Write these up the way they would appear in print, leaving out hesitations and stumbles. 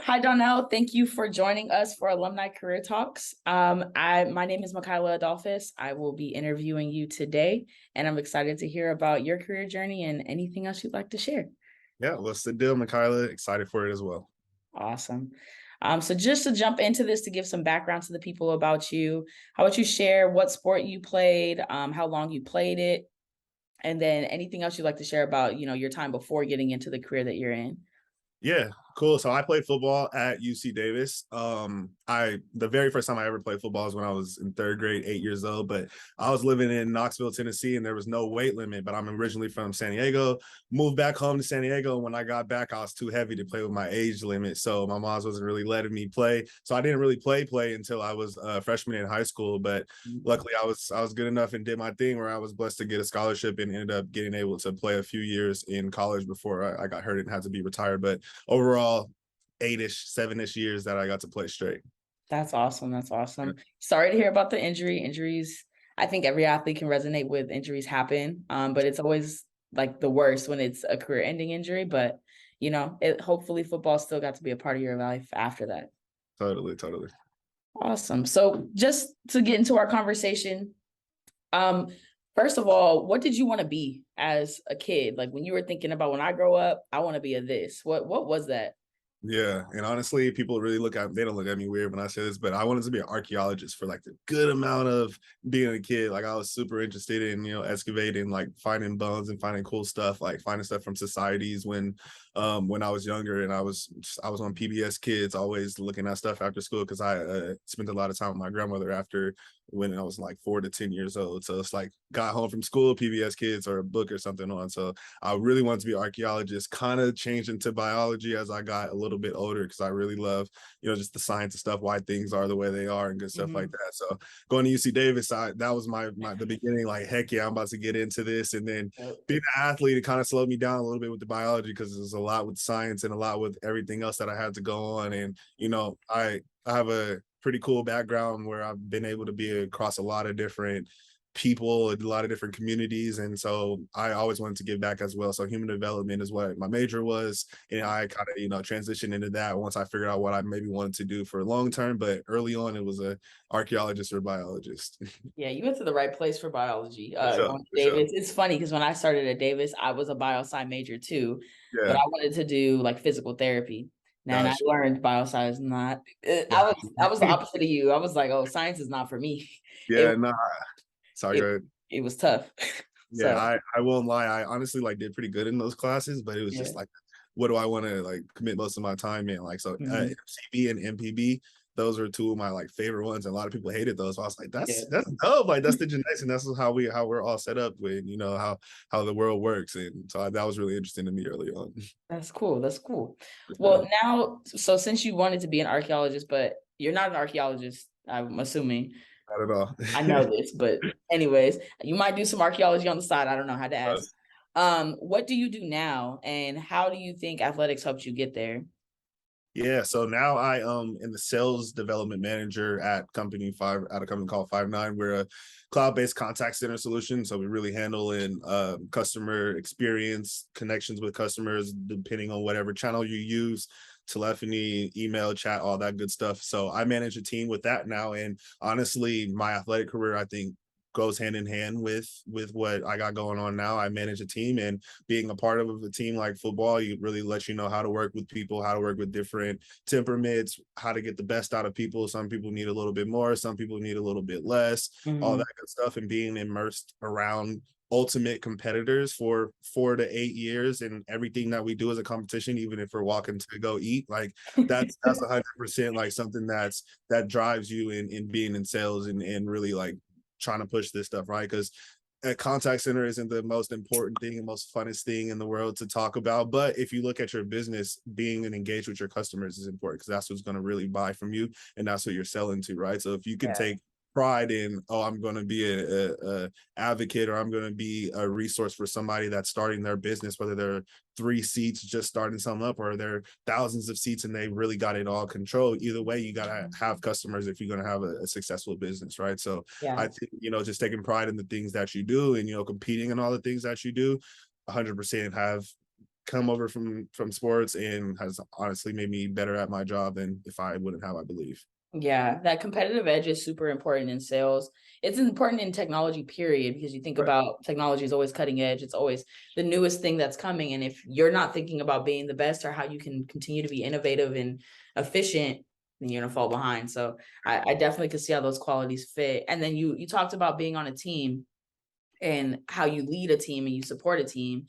Hi, Donnell. Thank you for joining us for Alumni Career Talks. My name is Michaela Adolphus. I will be interviewing you today, and I'm excited to hear about your career journey and anything else you'd like to share. Yeah, what's the deal, Michaela? Excited for it as well. Awesome. So just to jump into this, to give some background to the people about you, how about you share what sport you played, how long you played it, and then anything else you'd like to share about, your time before getting into the career that you're in. Yeah, cool. So I played football at UC Davis. I the very first time I ever played football was when I was in third grade, 8 years old. But I was living in Knoxville, Tennessee, and there was no weight limit. But I'm originally from San Diego. Moved back home to San Diego. And when I got back, I was too heavy to play with my age limit, so my mom wasn't really letting me play. So I didn't really play until I was a freshman in high school. But luckily, I was good enough and did my thing where I was blessed to get a scholarship and ended up getting able to play a few years in college before I got hurt and had to be retired. But overall, 8-ish, 7-ish years that I got to play straight. That's awesome. That's awesome. Sorry to hear about the injury. Injuries, I think every athlete can resonate with injuries happen. But it's always like the worst when it's a career-ending injury. But hopefully football still got to be a part of your life after that. Totally. Awesome. So just to get into our conversation, um, first of all, what did you want to be as a kid? Like when you were thinking about when I grow up, I want to be a this. What was that? Yeah, and honestly, people really they don't look at me weird when I say this, but I wanted to be an archaeologist for like the good amount of being a kid. Like I was super interested in, excavating, like finding bones and finding cool stuff, like finding stuff from societies when I was younger, and I was on PBS Kids, always looking at stuff after school because I spent a lot of time with my grandmother after when I was like 4 to 10 years old. So it's like got home from school, PBS Kids or a book or something on. So I really wanted to be an archaeologist, kind of changed into biology as I got a little bit older because I really love, just the science and stuff, why things are the way they are and good stuff like that. So going to UC Davis, that was the beginning, like, heck yeah, I'm about to get into this. And then being an athlete, it kind of slowed me down a little bit with the biology because there's a lot with science and a lot with everything else that I had to go on. And, I have a pretty cool background where I've been able to be across a lot of different people, a lot of different communities. And so I always wanted to give back as well. So human development is what my major was. And I kind of, transitioned into that once I figured out what I maybe wanted to do for long term. But early on, it was a archaeologist or biologist. Yeah, you went to the right place for biology. For sure, Going to for sure. Davis. It's funny because when I started at Davis, I was a biosci major too, but Yeah. I wanted to do like physical therapy. And I Gosh. learned biosci is not. Yeah. I was the opposite of you. I was like, oh, science is not for me. It Yeah. Nah. Sorry, it go ahead. it was tough. Yeah, So I won't lie. I honestly like did pretty good in those classes, but it was yeah. just like, what do I want to like commit most of my time in? Like, so Mhm. MCB and MPB, those are two of my like favorite ones, and a lot of people hated those. So I was like, Yeah. that's dope. Like that's the genetics, and that's how we're all set up with, how the world works, and so that was really interesting to me early on. That's cool. That's cool. For sure. Well, now, so since you wanted to be an archaeologist, but you're not an archaeologist, I'm assuming. Not at all. I know this, but anyways, you might do some archaeology on the side. I don't know how to ask. What do you do now, and how do you think athletics helped you get there? Yeah, so now I am the sales development manager at a company called Five9. We're a cloud-based contact center solution. So we really handle in customer experience, connections with customers, depending on whatever channel you use, telephony, email, chat, all that good stuff. So I manage a team with that now. And honestly, my athletic career, I think, goes hand in hand with what I got going on now. I manage a team, and being a part of a team like football, you really let you know how to work with people, how to work with different temperaments, how to get the best out of people. Some people need a little bit more, some people need a little bit less, all that Mhm. good stuff. And being immersed around ultimate competitors for 4 to 8 years, and everything that we do as a competition, even if we're walking to go eat, like that's 100% like something that drives you in being in sales and really like trying to push this stuff, right? Because a contact center isn't the most important thing and most funnest thing in the world to talk about. But if you look at your business, being and engaged with your customers is important because that's what's going to really buy from you, and that's what you're selling to, right? So if you can Yeah. take pride in, oh, I'm going to be a advocate, or I'm going to be a resource for somebody that's starting their business, whether they're 3 seats just starting something up or they're thousands of seats and they really got it all controlled. Either way, you got to have customers if you're going to have a successful business, right? So Yeah. I think, just taking pride in the things that you do and, competing in all the things that you do, 100% have come over from sports and has honestly made me better at my job than if I wouldn't have, I believe. Yeah, that competitive edge is super important in sales. It's important in technology, period, because you think Right. about technology is always cutting edge. It's always the newest thing that's coming. And if you're not thinking about being the best or how you can continue to be innovative and efficient, then you're gonna fall behind. So I definitely could see how those qualities fit. And then you talked about being on a team and how you lead a team and you support a team.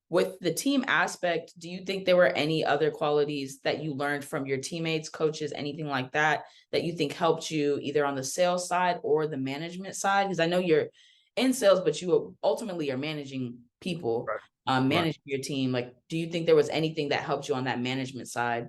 With the team aspect, do you think there were any other qualities that you learned from your teammates, coaches, anything like that, that you think helped you either on the sales side or the management side? Because I know you're in sales, but you ultimately are managing people, Right. Right. managing your team. Like, do you think there was anything that helped you on that management side?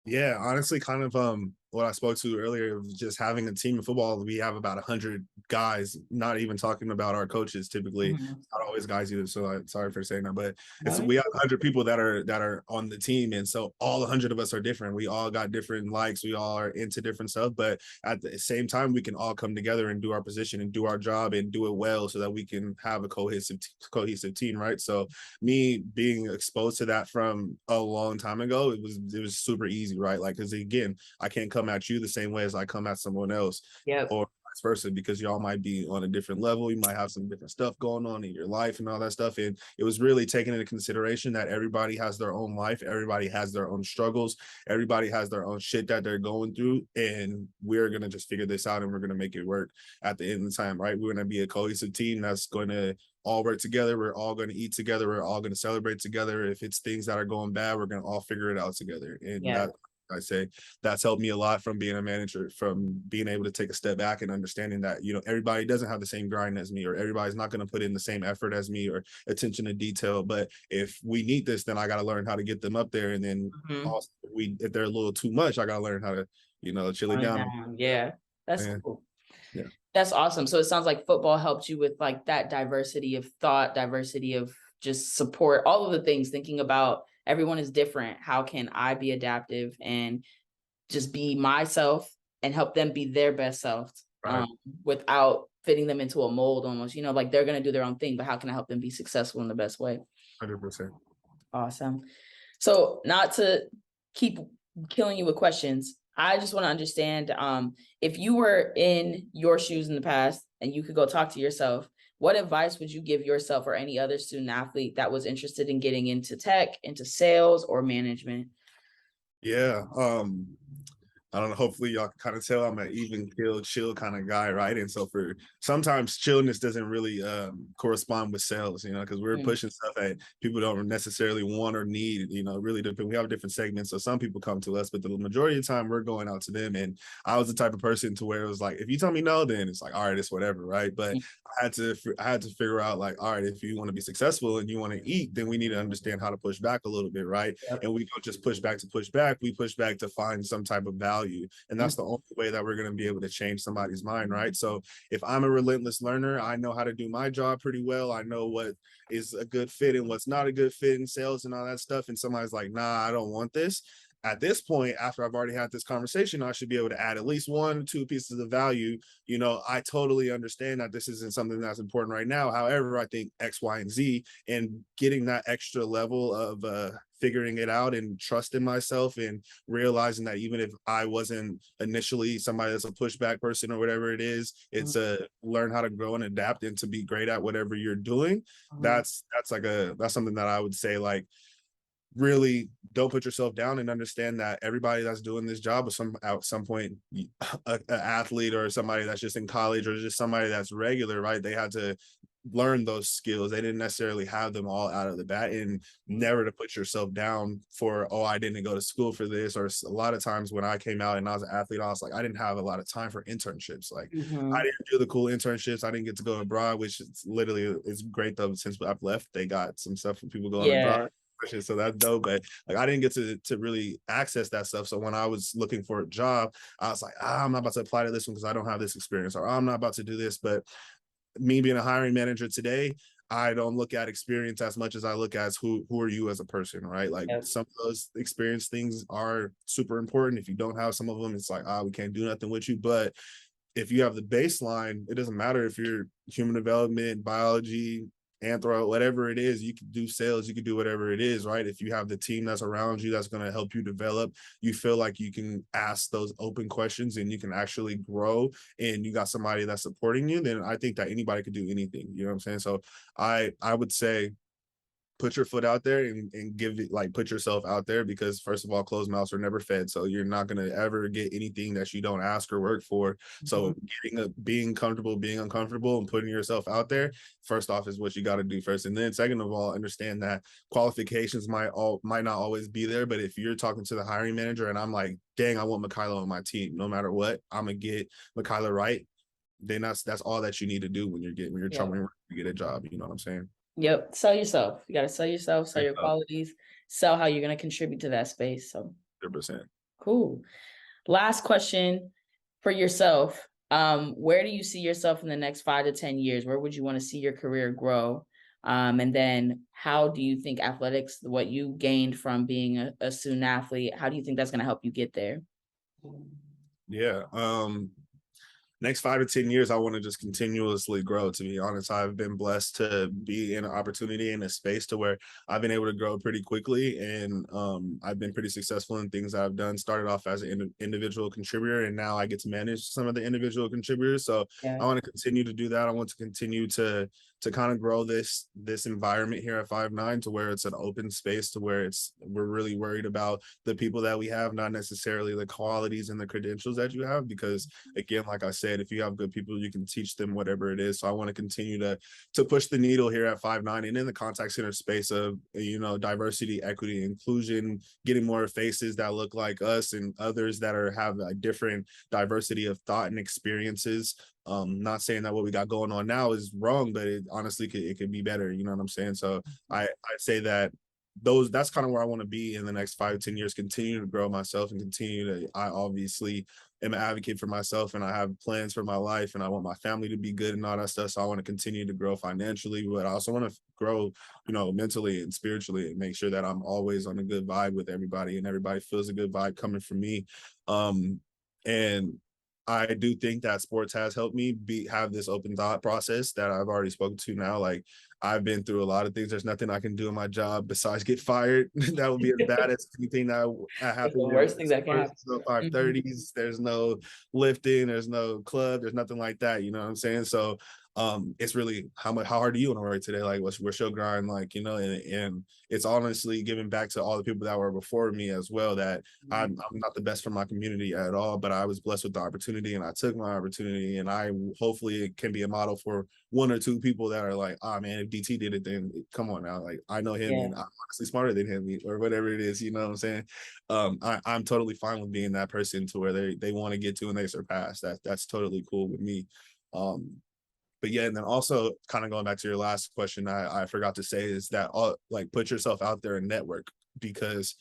Yeah, honestly, kind of what I spoke to earlier was just having a team of football. We have about 100 guys, not even talking about our coaches typically. Mhm. Not always guys either. So sorry for saying that, but it's No. we have 100 people that are on the team, and so all 100 of us are different. We all got different likes. We all are into different stuff, but at the same time, we can all come together and do our position and do our job and do it well, so that we can have a cohesive team, right? So me being exposed to that from a long time ago, it was super easy, right? Like, because again, I can't come at you the same way as I come at someone else, Yep. or vice versa, because y'all might be on a different level. You might have some different stuff going on in your life and all that stuff. And it was really taking into consideration that everybody has their own life, everybody has their own struggles, everybody has their own shit that they're going through, and we're gonna just figure this out and we're gonna make it work at the end of the time, right? We're gonna be a cohesive team that's going to all work together. We're all going to eat together. We're all going to celebrate together. If it's things that are going bad, we're going to all figure it out together. And Yeah. that, I say, that's helped me a lot from being a manager, from being able to take a step back and understanding that, everybody doesn't have the same grind as me, or everybody's not going to put in the same effort as me or attention to detail. But if we need this, then I got to learn how to get them up there. And then Mhm. also, if they're a little too much, I got to learn how to, chill it Tone it down. down. Yeah. That's Yeah. cool. Yeah. That's awesome. So it sounds like football helped you with like that diversity of thought, diversity of just support, all of the things, thinking about everyone is different. How can I be adaptive and just be myself and help them be their best self, Right. without fitting them into a mold almost, like they're going to do their own thing, but how can I help them be successful in the best way? 100%. Awesome. So not to keep killing you with questions, I just want to understand, if you were in your shoes in the past and you could go talk to yourself, what advice would you give yourself or any other student athlete that was interested in getting into tech, into sales or management? Yeah. I don't know. Hopefully, y'all can kind of tell I'm an even kill, chill kind of guy, right? And so for sometimes chillness doesn't really correspond with sales, because we're Mm, pushing stuff that people don't necessarily want or need. Really depend. We have different segments, so some people come to us, but the majority of the time we're going out to them. And I was the type of person to where it was like, if you tell me no, then it's like, all right, it's whatever, right? But mm, I had to figure out like, all right, if you want to be successful and you want to eat, then we need to understand how to push back a little bit, right? yep. And we don't just push back to push back. We push back to find some type of value. And Mm, that's the only way that we're going to be able to change somebody's mind, right? So if I'm a relentless learner, I know how to do my job pretty well. I know what is a good fit and what's not a good fit in sales and all that stuff. And somebody's like, nah, I don't want this. At this point, after I've already had this conversation, I should be able to add at least 1 or 2 pieces of value. I totally understand that this isn't something that's important right now. However, I think X, Y, and Z, and getting that extra level of figuring it out and trusting myself and realizing that even if I wasn't initially somebody that's a pushback person or whatever it is, mm, it's a learn how to grow and adapt and to be great at whatever you're doing. mm. That's something that I would say, like, really don't put yourself down and understand that everybody that's doing this job at some point, an athlete or somebody that's just in college or just somebody that's regular, right? They had to learn those skills. They didn't necessarily have them all out of the bat, and never to put yourself down for, oh, I didn't go to school for this. Or a lot of times when I came out and I was an athlete, I was like, I didn't have a lot of time for internships. Like, I Mhm. didn't do the cool internships. I didn't get to go abroad, which is literally, it's great though. Since I've left, they got some stuff for people going abroad, Yeah. so that's dope. But like, I didn't get to really access that stuff. So when I was looking for a job, I was like, I'm not about to apply to this one because I don't have this experience, or I'm not about to do this. But me being a hiring manager today, I don't look at experience as much as I look at who are you as a person, right? Like, Yep. some of those experience things are super important. If you don't have some of them, it's like, we can't do nothing with you. But if you have the baseline, it doesn't matter if you're human development, biology, anthro, whatever it is, you can do sales, you can do whatever it is, right? If you have the team that's around you that's going to help you develop, you feel like you can ask those open questions and you can actually grow, and you got somebody that's supporting you, then I think that anybody could do anything. You know what I'm saying? So I would say put your foot out there and give it, like, put yourself out there, because first of all, closed mouths are never fed. So you're not going to ever get anything that you don't ask or work for. So being comfortable, being uncomfortable, and putting yourself out there, first off, is what you got to do first. And then second of all, understand that qualifications might not always be there. But if you're talking to the hiring manager and I'm like, dang, I want Mikayla on my team, no matter what, I'm gonna get Mikayla right, then that's all that you need to do when you're trying to get a job. You know what I'm saying? Yep. Sell yourself. You got to sell yourself, sell your qualities, sell how you're going to contribute to that space. So 100%. cool. Last question for yourself. Where do you see yourself in the next 5 to 10 years? Where would you want to see your career grow? And then how do you think athletics, what you gained from being a student athlete, how do you think that's going to help you get there? Yeah. Next 5 to 10 years, I want to just continuously grow. To be honest, I've been blessed to be in an opportunity in a space to where I've been able to grow pretty quickly, and I've been pretty successful in things that I've done. Started off as an individual contributor, and now I get to manage some of the individual contributors. So I want to continue to do that. I want to continue to kind of grow this environment here at 5'9", to where it's an open space, to where we're really worried about the people that we have, not necessarily the qualities and the credentials that you have. Because again, like I said, if you have good people, you can teach them whatever it is. So I want to continue to push the needle here at 5'9", and in the contact center space of, you know, diversity, equity, inclusion, getting more faces that look like us and others that have a different diversity of thought and experiences. Not saying that what we got going on now is wrong, but it honestly could be better. You know what I'm saying? So I say that that's kind of where I want to be in the next 5 to 10 years, continue to grow myself and continue to, I obviously am an advocate for myself, and I have plans for my life, and I want my family to be good and all that stuff. So I want to continue to grow financially, but I also want to grow, you know, mentally and spiritually, and make sure that I'm always on a good vibe with everybody and everybody feels a good vibe coming from me. And I do think that sports has helped me have this open thought process that I've already spoken to now. Like, I've been through a lot of things. There's nothing I can do in my job besides get fired. That would be as bad as anything that happened. The worst thing that can happen. No 530s. There's no lifting. There's no club. There's nothing like that. You know what I'm saying? So it's really how hard do you want to work today? Like, we're still grind, like, you know, and it's honestly giving back to all the people that were before me as well, that I'm not the best for my community at all, but I was blessed with the opportunity and I took my opportunity, and I hopefully it can be a model for 1 or 2 people that are like, oh man, if DT did it, then come on now, like, I know him and I'm honestly smarter than him, or whatever it is, you know what I'm saying? I'm totally fine with being that person to where they want to get to and they surpass. That's totally cool with me. But yeah, and then also kind of going back to your last question, I forgot to say is that like, put yourself out there and network, because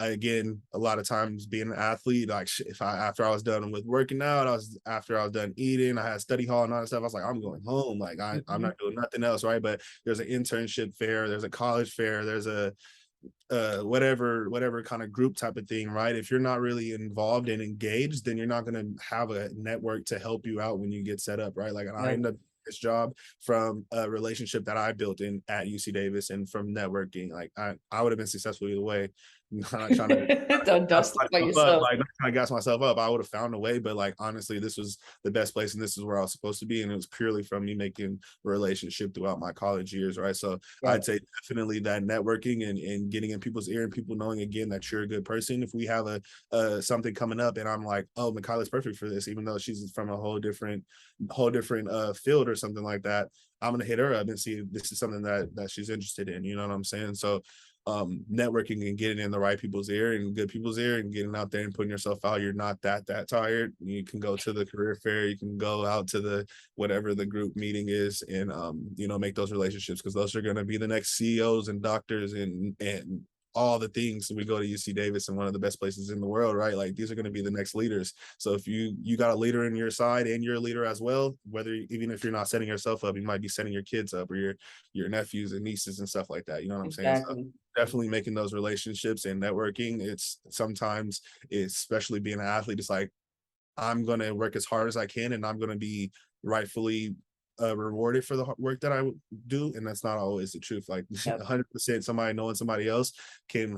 again, a lot of times being an athlete, like, after I was done with working out, after I was done eating, I had study hall and all that stuff. I was like, I'm going home. Like, I'm not doing nothing else, right? But there's an internship fair, there's a college fair, there's a whatever kind of group type of thing, right? If you're not really involved and engaged, then you're not going to have a network to help you out when you get set up, right? Like, I end up this job from a relationship that I built at UC Davis, and from networking. Like, I would have been successful either way. I'm not trying to don't yourself. Like, not trying to gas myself up. I would have found a way, but like, honestly, this was the best place, and this is where I was supposed to be, and it was purely from me making a relationship throughout my college years, right? So I'd say definitely that networking and getting in people's ear, and people knowing again that you're a good person. If we have something coming up and I'm like, oh, Mikayla's perfect for this, even though she's from a whole different field or something like that, I'm gonna hit her up and see if this is something that she's interested in. You know what I'm saying? So networking and getting in the right people's ear and good people's ear, and getting out there and putting yourself out. You're not that tired. You can go to the career fair, you can go out to the whatever the group meeting is, and you know, make those relationships, because those are going to be the next CEOs and doctors and all the things. We go to UC Davis, and one of the best places in the world, right? Like, these are going to be the next leaders. So if you got a leader in your side and you're a leader as well, even if you're not setting yourself up, you might be setting your kids up, or your nephews and nieces and stuff like that. You know what I'm saying? So definitely making those relationships and networking. It's sometimes, especially being an athlete, it's like, I'm going to work as hard as I can, and I'm going to be rightfully rewarded for the work that I do, and that's not always the truth. Like Yep. 100%, somebody knowing somebody else can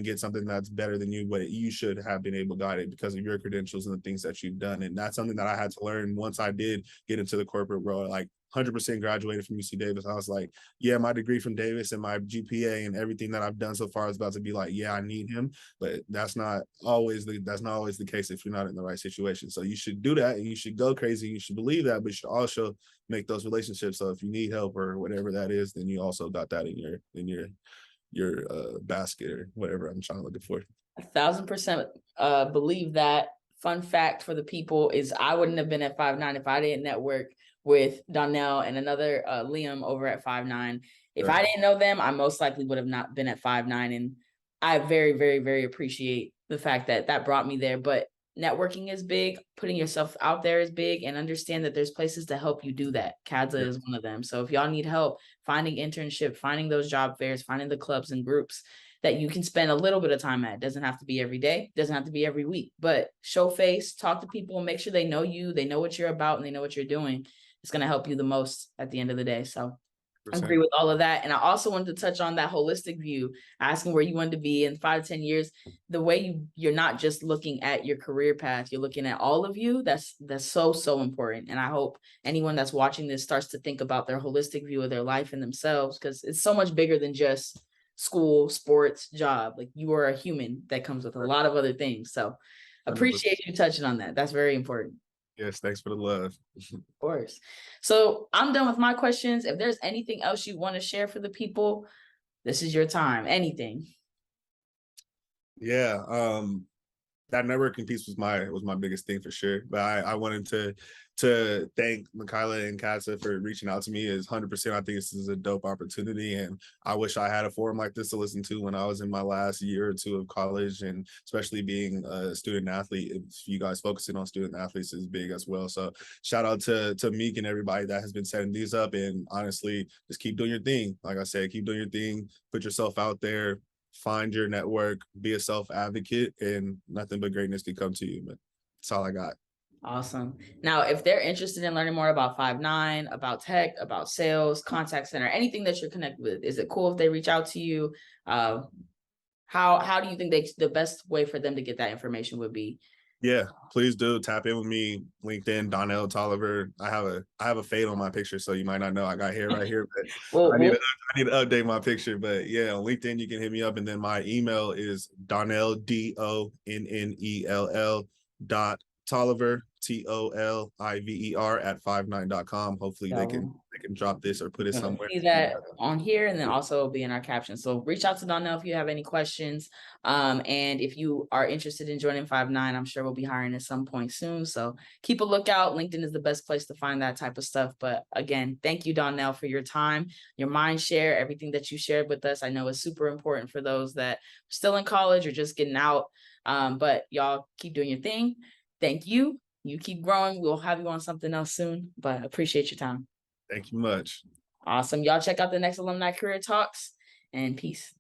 get something that's better than you, but you should have been able to guide it because of your credentials and the things that you've done. And that's something that I had to learn once I did get into the corporate world. Like 100% graduated from UC Davis. I was like, yeah, my degree from Davis and my GPA and everything that I've done so far is about to be like, yeah, I need him. But that's not always the case if you're not in the right situation. So you should do that and you should go crazy. You should believe that, but you should also make those relationships. So if you need help or whatever that is, then you also got that in your basket or whatever I'm trying to look for. 1,000% believe that. Fun fact for the people is I wouldn't have been at 5'9" if I didn't network with Donnell and another Liam over at 5'9". If I didn't know them, I most likely would have not been at 5'9". And I very, very, very appreciate the fact that that brought me there. But networking is big, putting yourself out there is big, and understand that there's places to help you do that. CADSA is one of them. So if y'all need help finding internship, finding those job fairs, finding the clubs and groups that you can spend a little bit of time at. It doesn't have to be every day, doesn't have to be every week, but show face, talk to people, and make sure they know you, they know what you're about, and they know what you're doing. It's going to help you the most at the end of the day. So I agree with all of that. And I also wanted to touch on that holistic view, asking where you wanted to be in 5 to 10 years. The way you're not just looking at your career path, you're looking at all of you. That's so important. And I hope anyone that's watching this starts to think about their holistic view of their life and themselves, because it's so much bigger than just school, sports, job. Like, you are a human that comes with a lot of other things. So appreciate you touching on that. That's very important. Yes, thanks for the love. Of course. So I'm done with my questions. If there's anything else you want to share for the people, this is your time. Anything. Yeah. That networking piece was my biggest thing for sure. But I wanted to thank Michaela and Casa for reaching out to me. Is 100%. I think this is a dope opportunity, and I wish I had a forum like this to listen to when I was in my last year or two of college, and especially being a student athlete. If you guys focusing on student athletes is big as well. So shout out to Meek and everybody that has been setting these up. And honestly, just keep doing your thing. Like I said, keep doing your thing. Put yourself out there. Find your network, be a self-advocate, and nothing but greatness can come to you. But that's all I got. Awesome. Now, if they're interested in learning more about 5'9", about tech, about sales, contact center, anything that you're connected with, is it cool if they reach out to you? How do you think the best way for them to get that information would be? Yeah, please do tap in with me. LinkedIn, Donnell Tolliver. I have a fade on my picture, so you might not know I got hair right here, but I need to update my picture. But yeah, on LinkedIn you can hit me up, and then my email is Donnell DONNELL .Tolliver TOLIVER at 59.com. Hopefully they can drop this or put it somewhere. See that on here, and then also be in our caption. So reach out to Donnell if you have any questions. And if you are interested in joining 5'9", I'm sure we'll be hiring at some point soon. So keep a lookout. LinkedIn is the best place to find that type of stuff. But again, thank you, Donnell, for your time, your mind share, everything that you shared with us. I know it's super important for those that are still in college or just getting out. But y'all keep doing your thing. Thank you. You keep growing. We'll have you on something else soon, but appreciate your time. Thank you much. Awesome. Y'all check out the next Alumni Career Talks, and peace.